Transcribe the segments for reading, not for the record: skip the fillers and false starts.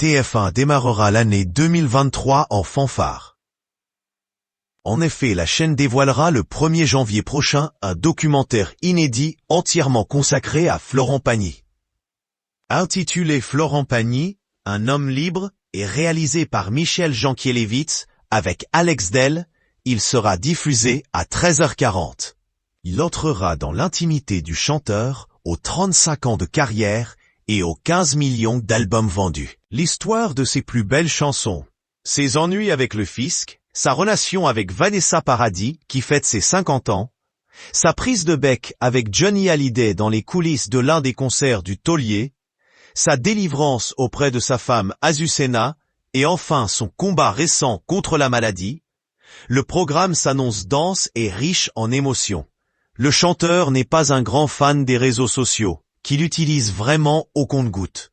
TF1 démarrera l'année 2023 en fanfare. En effet, la chaîne dévoilera le 1er janvier prochain un documentaire inédit entièrement consacré à Florent Pagny. Intitulé Florent Pagny, un homme libre, et réalisé par Michel Jankielewicz avec Alex Delle, il sera diffusé à 13h40. Il entrera dans l'intimité du chanteur, aux 35 ans de carrière et aux 15 millions d'albums vendus. L'histoire de ses plus belles chansons, ses ennuis avec le fisc, sa relation avec Vanessa Paradis qui fête ses 50 ans, sa prise de bec avec Johnny Hallyday dans les coulisses de l'un des concerts du Taulier, sa délivrance auprès de sa femme Azucena et enfin son combat récent contre la maladie, le programme s'annonce dense et riche en émotions. Le chanteur n'est pas un grand fan des réseaux sociaux, qu'il utilise vraiment au compte-gouttes.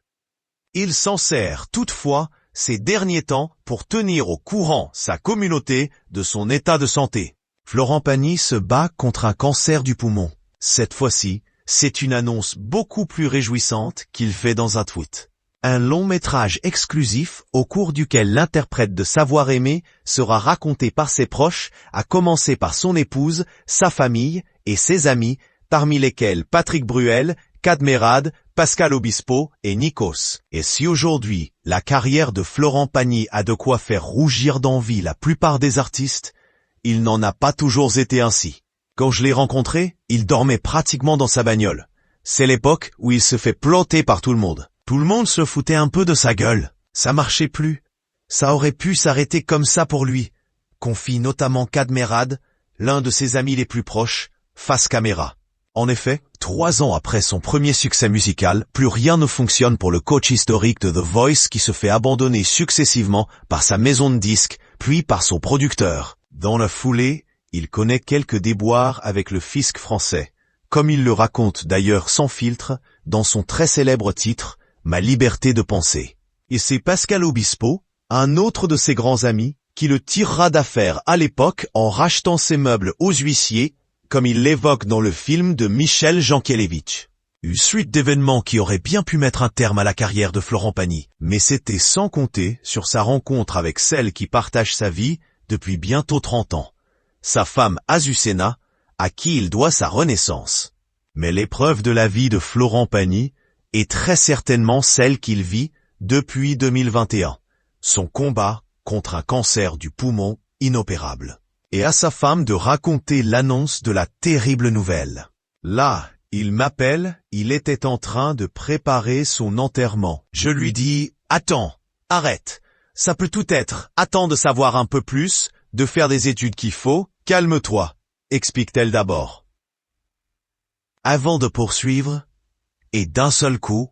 Il s'en sert toutefois ces derniers temps pour tenir au courant sa communauté de son état de santé. Florent Pagny se bat contre un cancer du poumon. Cette fois-ci, c'est une annonce beaucoup plus réjouissante qu'il fait dans un tweet. Un long métrage exclusif au cours duquel l'interprète de Savoir aimer sera raconté par ses proches, à commencer par son épouse, sa famille et ses amis, parmi lesquels Patrick Bruel, Kad Merad, Pascal Obispo et Nikos. Et si aujourd'hui, la carrière de Florent Pagny a de quoi faire rougir d'envie la plupart des artistes, il n'en a pas toujours été ainsi. Quand je l'ai rencontré, il dormait pratiquement dans sa bagnole. C'est l'époque où il se fait planter par tout le monde. Tout le monde se foutait un peu de sa gueule. Ça marchait plus. Ça aurait pu s'arrêter comme ça pour lui, confie notamment Kad Merad, l'un de ses amis les plus proches, face caméra. En effet, 3 ans après son premier succès musical, plus rien ne fonctionne pour le coach historique de The Voice qui se fait abandonner successivement par sa maison de disques, puis par son producteur. Dans la foulée, il connaît quelques déboires avec le fisc français, comme il le raconte d'ailleurs sans filtre dans son très célèbre titre « Ma liberté de penser ». Et c'est Pascal Obispo, un autre de ses grands amis, qui le tirera d'affaire à l'époque en rachetant ses meubles aux huissiers, comme il l'évoque dans le film de Michel Jankielewicz. Une suite d'événements qui auraient bien pu mettre un terme à la carrière de Florent Pagny, mais c'était sans compter sur sa rencontre avec celle qui partage sa vie depuis bientôt 30 ans. Sa femme Azucena, à qui il doit sa renaissance. Mais l'épreuve de la vie de Florent Pagny est très certainement celle qu'il vit depuis 2021. Son combat contre un cancer du poumon inopérable. Et à sa femme de raconter l'annonce de la terrible nouvelle. Là, il m'appelle, il était en train de préparer son enterrement. Je lui dis, attends, arrête, ça peut tout être, attends de savoir un peu plus, de faire des études qu'il faut, calme-toi, explique-t-elle d'abord. Avant de poursuivre, et d'un seul coup,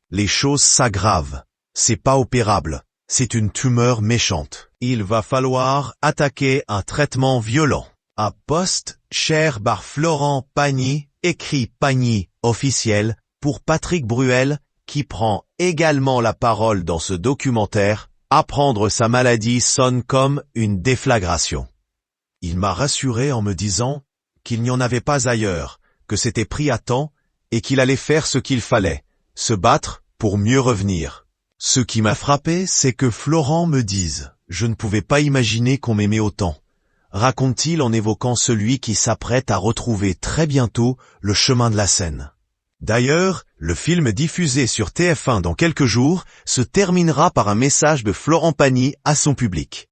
les choses s'aggravent, c'est pas opérable, c'est une tumeur méchante. Il va falloir attaquer un traitement violent. Un post cher par Florent Pagny, écrit Pagny officiel, pour Patrick Bruel, qui prend également la parole dans ce documentaire. Apprendre sa maladie sonne comme une déflagration. Il m'a rassuré en me disant qu'il n'y en avait pas ailleurs, que c'était pris à temps et qu'il allait faire ce qu'il fallait, se battre pour mieux revenir. Ce qui m'a frappé, c'est que Florent me dise « Je ne pouvais pas imaginer qu'on m'aimait autant », raconte-t-il en évoquant celui qui s'apprête à retrouver très bientôt le chemin de la scène. D'ailleurs, le film diffusé sur TF1 dans quelques jours se terminera par un message de Florent Pagny à son public.